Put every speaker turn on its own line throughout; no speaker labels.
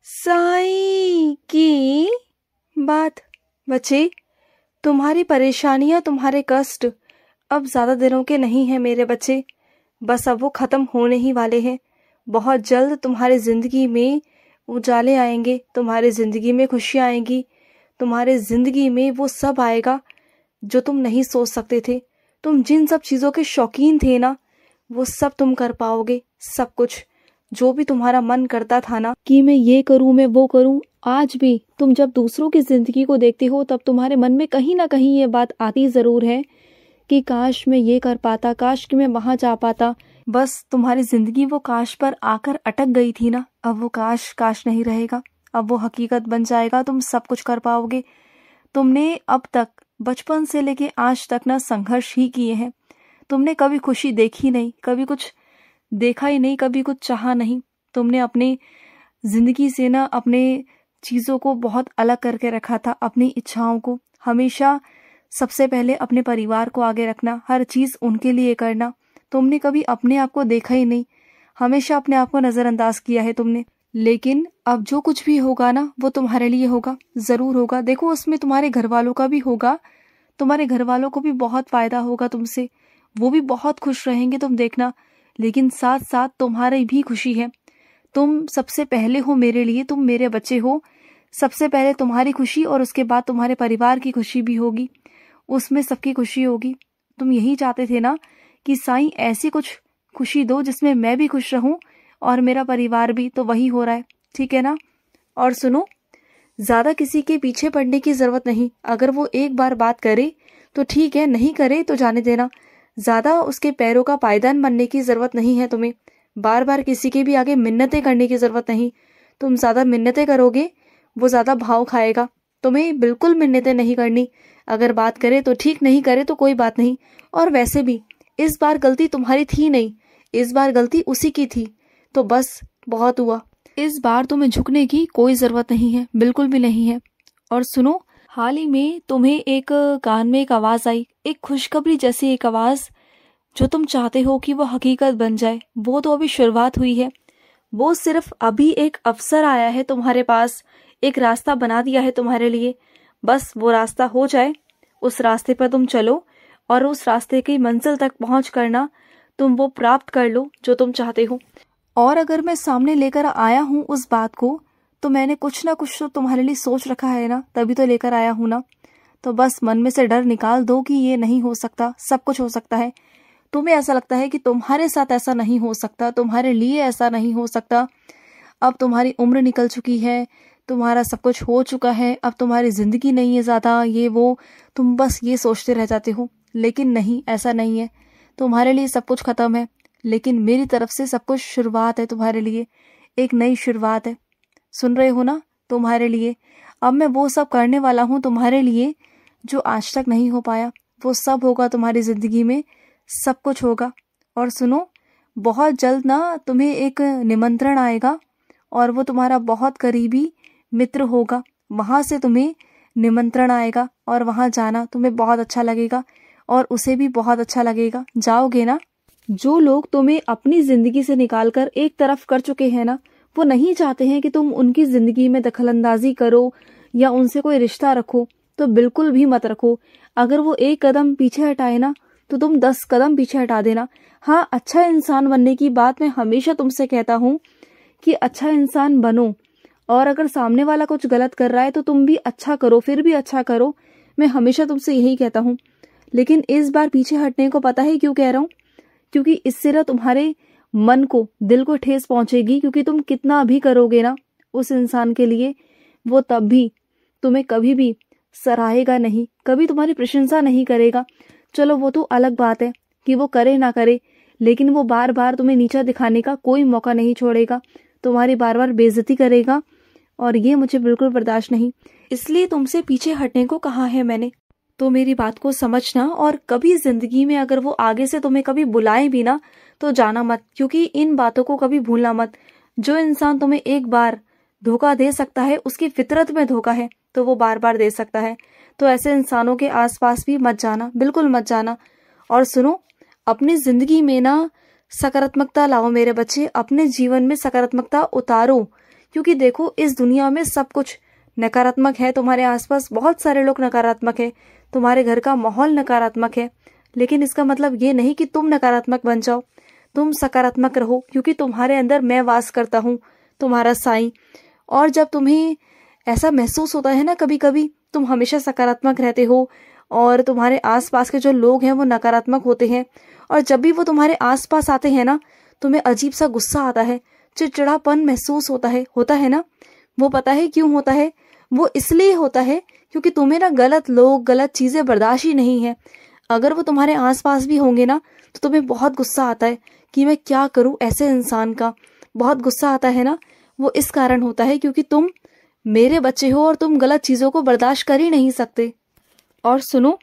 साईं की बात। बच्चे, तुम्हारी परेशानियां, तुम्हारे कष्ट अब ज़्यादा दिनों के नहीं हैं मेरे बच्चे। बस अब वो ख़त्म होने ही वाले हैं। बहुत जल्द तुम्हारी ज़िंदगी में उजाले आएंगे, तुम्हारी ज़िंदगी में खुशियाँ आएंगी, तुम्हारे ज़िंदगी में वो सब आएगा जो तुम नहीं सोच सकते थे। तुम जिन सब चीज़ों के शौकीन थे ना, वो सब तुम कर पाओगे। सब कुछ जो भी तुम्हारा मन करता था ना कि मैं ये करूं, मैं वो करूं, आज भी तुम जब दूसरों की जिंदगी को देखते हो तब तुम्हारे मन में कहीं ना कहीं ये बात आती जरूर है कि काश मैं ये कर पाता, काश कि मैं वहां जा पाता। बस तुम्हारी जिंदगी वो काश पर आकर अटक गई थी ना, अब वो काश काश नहीं रहेगा, अब वो हकीकत बन जाएगा। तुम सब कुछ कर पाओगे। तुमने अब तक बचपन से लेके आज तक ना संघर्ष ही किए हैं। तुमने कभी खुशी देखी नहीं, कभी कुछ देखा ही नहीं, कभी कुछ चाहा नहीं। तुमने अपने जिंदगी से ना अपने चीज़ों को बहुत अलग करके रखा था, अपनी इच्छाओं को। हमेशा सबसे पहले अपने परिवार को आगे रखना, हर चीज़ उनके लिए करना। तुमने कभी अपने आप को देखा ही नहीं, हमेशा अपने आप को नज़रअंदाज किया है तुमने। लेकिन अब जो कुछ भी होगा ना, वो तुम्हारे लिए होगा, ज़रूर होगा। देखो, उसमें तुम्हारे घर वालों का भी होगा, तुम्हारे घर वालों को भी बहुत फ़ायदा होगा तुमसे, वो भी बहुत खुश रहेंगे, तुम देखना। लेकिन साथ साथ तुम्हारी भी खुशी है। तुम सबसे पहले हो मेरे लिए, तुम मेरे बच्चे हो। सबसे पहले तुम्हारी खुशी और उसके बाद तुम्हारे परिवार की खुशी भी होगी, उसमें सबकी खुशी होगी। तुम यही चाहते थे ना कि साईं ऐसी कुछ खुशी दो जिसमें मैं भी खुश रहूं और मेरा परिवार भी, तो वही हो रहा है, ठीक है ना। और सुनो, ज़्यादा किसी के पीछे पड़ने की ज़रूरत नहीं। अगर वो एक बार बात करे तो ठीक है, नहीं करे तो जाने देना। ज़्यादा उसके पैरों का पायदान बनने की ज़रूरत नहीं है तुम्हें। बार बार किसी के भी आगे मिन्नतें करने की ज़रूरत नहीं। तुम ज़्यादा मिन्नतें करोगे, वो ज़्यादा भाव खाएगा। तुम्हें बिल्कुल मिन्नतें नहीं करनी। अगर बात करे तो ठीक, नहीं करे तो कोई बात नहीं। और वैसे भी इस बार गलती तुम्हारी थी नहीं, इस बार गलती उसी की थी। तो बस बहुत हुआ। इस बार तुम्हें झुकने की कोई ज़रूरत नहीं है, बिल्कुल भी नहीं है। और सुनो, हाल ही में तुम्हें एक कान में एक आवाज़ आई, एक खुशखबरी जैसी एक आवाज़, जो तुम चाहते हो कि वो हकीकत बन जाए। वो तो अभी शुरुआत हुई है, वो सिर्फ अभी एक अवसर आया है तुम्हारे पास, एक रास्ता बना दिया है तुम्हारे लिए। बस वो रास्ता हो जाए, उस रास्ते पर तुम चलो और उस रास्ते की मंजिल तक पहुंच करना तुम वो प्राप्त कर लो जो तुम चाहते हो। और अगर मैं सामने लेकर आया हूँ उस बात को, तो मैंने कुछ ना कुछ तो तुम्हारे लिए सोच रखा है ना, तभी तो लेकर आया हूँ ना। तो बस मन में से डर निकाल दो कि ये नहीं हो सकता, सब कुछ हो सकता है। तुम्हें ऐसा लगता है कि तुम्हारे साथ ऐसा नहीं हो सकता, तुम्हारे लिए ऐसा नहीं हो सकता। अब तुम्हारी उम्र निकल चुकी है, तुम्हारा सब कुछ हो चुका है, अब तुम्हारी जिंदगी नहीं है ज़्यादा, ये वो, तुम बस ये सोचते रह जाते हो। लेकिन नहीं, ऐसा नहीं है। तुम्हारे लिए सब कुछ खत्म है, लेकिन मेरी तरफ से सब कुछ शुरुआत है तुम्हारे लिए, एक नई शुरुआत है। सुन रहे हो ना, तुम्हारे लिए अब मैं वो सब करने वाला हूँ तुम्हारे लिए जो आज तक नहीं हो पाया। वो सब होगा तुम्हारी जिंदगी में, सब कुछ होगा। और सुनो, बहुत जल्द ना तुम्हें एक निमंत्रण आएगा और वो तुम्हारा बहुत करीबी मित्र होगा। वहाँ से तुम्हें निमंत्रण आएगा और वहाँ जाना तुम्हें बहुत अच्छा लगेगा और उसे भी बहुत अच्छा लगेगा। जाओगे ना। जो लोग तुम्हें अपनी जिंदगी से निकालकर एक तरफ कर चुके हैं ना, वो नहीं चाहते हैं कि तुम उनकी जिंदगी में दखलंदाजी करो या उनसे कोई रिश्ता रखो, तो बिल्कुल भी मत रखो। अगर वो एक कदम पीछे हटाए ना, तो तुम 10 कदम पीछे हटा देना। हाँ, अच्छा इंसान बनने की बात मैं हमेशा तुमसे कहता हूँ कि अच्छा इंसान बनो, और अगर सामने वाला कुछ गलत कर रहा है तो तुम भी अच्छा करो, फिर भी अच्छा करो। मैं हमेशा तुमसे यही कहता हूँ। लेकिन इस बार पीछे हटने को पता है क्यों कह रहा हूँ? क्योंकि इससे ना तुम्हारे मन को, दिल को ठेस पहुंचेगी। क्योंकि तुम कितना भी करोगे ना उस इंसान के लिए, वो तब भी तुम्हें कभी भी सराहेगा नहीं, कभी तुम्हारी प्रशंसा नहीं करेगा। चलो वो तो अलग बात है कि वो करे ना करे, लेकिन वो बार बार तुम्हें नीचा दिखाने का कोई मौका नहीं छोड़ेगा, तुम्हारी बार बार बेइज्जती करेगा, और ये मुझे बिल्कुल बर्दाश्त नहीं। इसलिए तुमसे पीछे हटने को कहा है मैंने। तो मेरी बात को समझना, और कभी जिंदगी में अगर वो आगे से तुम्हें कभी बुलाए भी ना, तो जाना मत, क्योंकि इन बातों को कभी भूलना मत। जो इंसान तुम्हें एक बार धोखा दे सकता है, उसकी फितरत में धोखा है, तो वो बार बार दे सकता है। तो ऐसे इंसानों के आसपास भी मत जाना, बिल्कुल मत जाना। और सुनो, अपनी जिंदगी में ना सकारात्मकता लाओ मेरे बच्चे, अपने जीवन में सकारात्मकता उतारो, क्योंकि देखो इस दुनिया में सब कुछ नकारात्मक है, तुम्हारे आसपास बहुत सारे लोग नकारात्मक है, तुम्हारे घर का माहौल नकारात्मक है, लेकिन इसका मतलब ये नहीं कि तुम नकारात्मक बन जाओ। तुम सकारात्मक रहो, क्योंकि तुम्हारे अंदर मैं वास करता हूँ, तुम्हारा साईं। और जब तुम्हें ऐसा महसूस होता है ना कभी कभी तुम हमेशा सकारात्मक रहते हो और तुम्हारे आसपास के जो लोग हैं वो नकारात्मक होते हैं, और जब भी वो तुम्हारे आसपास आते हैं ना तुम्हें अजीब सा गुस्सा आता है, चिड़चिड़ापन महसूस होता है ना। वो पता है क्यों होता है? वो इसलिए होता है क्योंकि तुम्हें ना गलत लोग, गलत चीजें बर्दाश्त ही नहीं है। अगर वो तुम्हारे आसपास भी होंगे ना तो तुम्हें बहुत गुस्सा आता है कि मैं क्या करूं ऐसे इंसान का। बहुत गुस्सा आता है ना, वो इस कारण होता है क्योंकि तुम मेरे बच्चे हो और तुम गलत चीजों को बर्दाश्त कर ही नहीं सकते। और सुनो,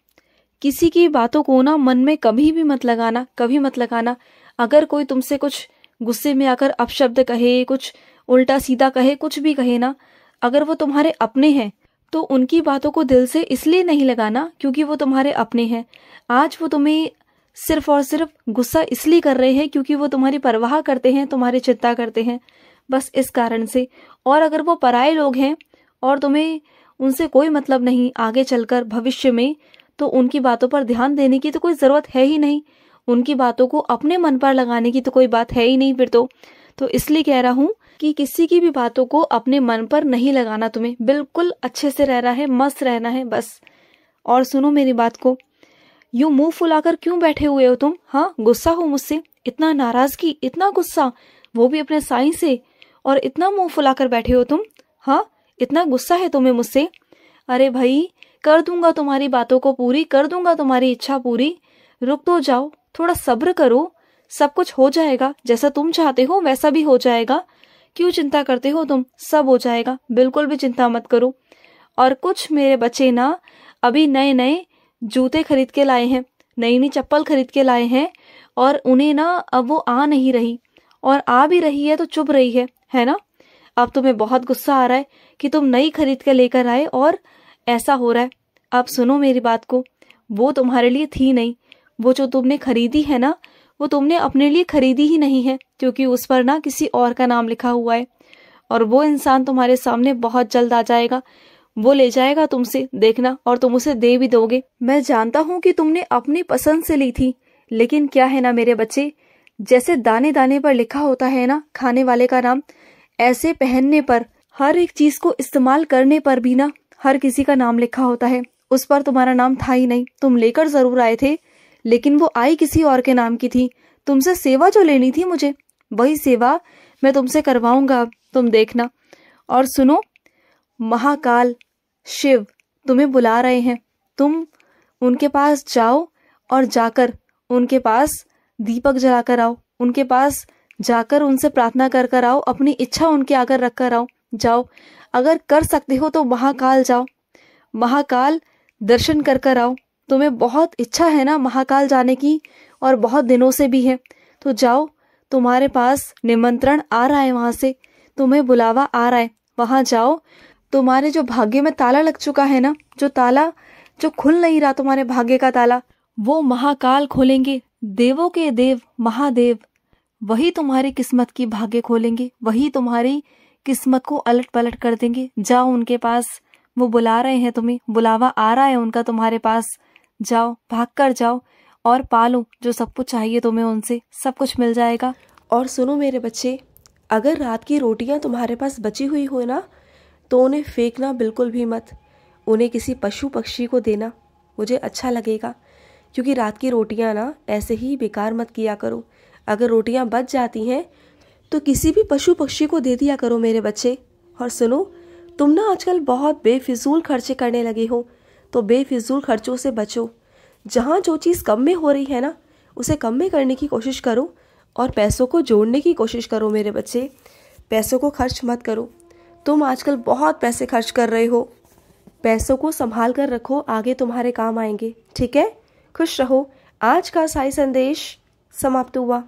किसी की बातों को ना मन में कभी भी मत लगाना, कभी मत लगाना। अगर कोई तुमसे कुछ गुस्से में आकर अपशब्द कहे, कुछ उल्टा सीधा कहे, कुछ भी कहे ना, अगर वो तुम्हारे अपने हैं तो उनकी बातों को दिल से इसलिए नहीं लगाना क्योंकि वो तुम्हारे अपने हैं। आज वो तुम्हें सिर्फ और सिर्फ गुस्सा इसलिए कर रहे हैं क्योंकि वो तुम्हारी परवाह करते हैं, तुम्हारी चिंता करते हैं, बस इस कारण से। और अगर वो पराये लोग हैं और तुम्हें उनसे कोई मतलब नहीं आगे चलकर भविष्य में, तो उनकी बातों पर ध्यान देने की तो कोई ज़रूरत है ही नहीं। उनकी बातों को अपने मन पर लगाने की तो कोई बात है ही नहीं फिर तो इसलिए कह रहा हूँ कि किसी की भी बातों को अपने मन पर नहीं लगाना, तुम्हें बिल्कुल अच्छे से रहना है, मस्त रहना है बस। और सुनो मेरी बात को, यूं मुंह फुलाकर क्यों बैठे हुए हो तुम? हाँ, गुस्सा हो मुझसे? इतना नाराजगी, इतना गुस्सा, वो भी अपने साईं से, और इतना मुंह फुलाकर बैठे हो तुम? हाँ, इतना गुस्सा है तुम्हें मुझसे? अरे भाई, कर दूंगा तुम्हारी बातों को पूरी, कर दूंगा तुम्हारी इच्छा पूरी। रुक तो जाओ, थोड़ा सब्र करो, सब कुछ हो जाएगा। जैसा तुम चाहते हो वैसा भी हो जाएगा। क्यों चिंता करते हो तुम? सब हो जाएगा, बिल्कुल भी चिंता मत करो। और कुछ मेरे बच्चे ना अभी नए नए जूते खरीद के लाए हैं, नई नई चप्पल खरीद के लाए हैं, और उन्हें ना अब वो आ नहीं रही, और आ भी रही है तो चुभ रही है ना। अब तुम्हें बहुत गुस्सा आ रहा है कि तुम नई खरीद के लेकर आए और ऐसा हो रहा है। अब सुनो मेरी बात को, वो तुम्हारे लिए थी नहीं। वो जो तुमने खरीदी है ना, वो तुमने अपने लिए खरीदी ही नहीं है, क्योंकि उस पर ना किसी और का नाम लिखा हुआ है। और वो इंसान तुम्हारे सामने बहुत जल्द आ जाएगा, वो ले जाएगा तुमसे, देखना, और तुम उसे दे भी दोगे। मैं जानता हूँ कि तुमने अपनी पसंद से ली थी, लेकिन क्या है ना मेरे बच्चे, जैसे दाने दाने पर लिखा होता है ना खाने वाले का नाम, ऐसे पहनने पर, हर एक चीज को इस्तेमाल करने पर भी ना हर किसी का नाम लिखा होता है। उस पर तुम्हारा नाम था ही नहीं। तुम लेकर जरूर आए थे, लेकिन वो आई किसी और के नाम की थी। तुमसे सेवा जो लेनी थी मुझे, वही सेवा मैं तुमसे करवाऊंगा, अब तुम देखना। और सुनो, महाकाल शिव तुम्हें बुला रहे हैं। तुम उनके पास जाओ और जाकर उनके पास दीपक जलाकर आओ, उनके पास जाकर उनसे प्रार्थना कर कर आओ, अपनी इच्छा उनके आगे रख कर आओ। जाओ, अगर कर सकते हो तो महाकाल जाओ, महाकाल दर्शन कर कर आओ। तुम्हें बहुत इच्छा है ना महाकाल जाने की, और बहुत दिनों से भी है, तो जाओ, तुम्हारे पास निमंत्रण आ रहा है, वहां से तुम्हें बुलावा आ रहा है, वहां जाओ। तुम्हारे जो भाग्य में ताला लग चुका है ना, जो ताला जो खुल नहीं रहा, तुम्हारे भाग्य का ताला, वो महाकाल खोलेंगे। देवों के देव महादेव, वही तुम्हारी किस्मत की भाग्य खोलेंगे, वही तुम्हारी किस्मत को अलट पलट कर देंगे। जाओ उनके पास, वो बुला रहे हैं तुम्हें, बुलावा आ रहा है उनका तुम्हारे पास। जाओ, भाग कर जाओ और पालो जो सब कुछ चाहिए तुम्हें, उनसे सब कुछ मिल जाएगा। और सुनो मेरे बच्चे, अगर रात की रोटियां तुम्हारे पास बची हुई हो ना, तो उन्हें फेंकना बिल्कुल भी मत, उन्हें किसी पशु पक्षी को देना, मुझे अच्छा लगेगा। क्योंकि रात की रोटियां ना ऐसे ही बेकार मत किया करो। अगर रोटियां बच जाती हैं तो किसी भी पशु पक्षी को दे दिया करो मेरे बच्चे। और सुनो, तुम ना आजकल बहुत बेफिजूल खर्चे करने लगे हो, तो बेफिजूल खर्चों से बचो। जहाँ जो चीज़ कम में हो रही है ना, उसे कम में करने की कोशिश करो, और पैसों को जोड़ने की कोशिश करो मेरे बच्चे। पैसों को खर्च मत करो। तुम आजकल बहुत पैसे खर्च कर रहे हो, पैसों को संभाल कर रखो, आगे तुम्हारे काम आएंगे, ठीक है? खुश रहो। आज का साई संदेश समाप्त हुआ।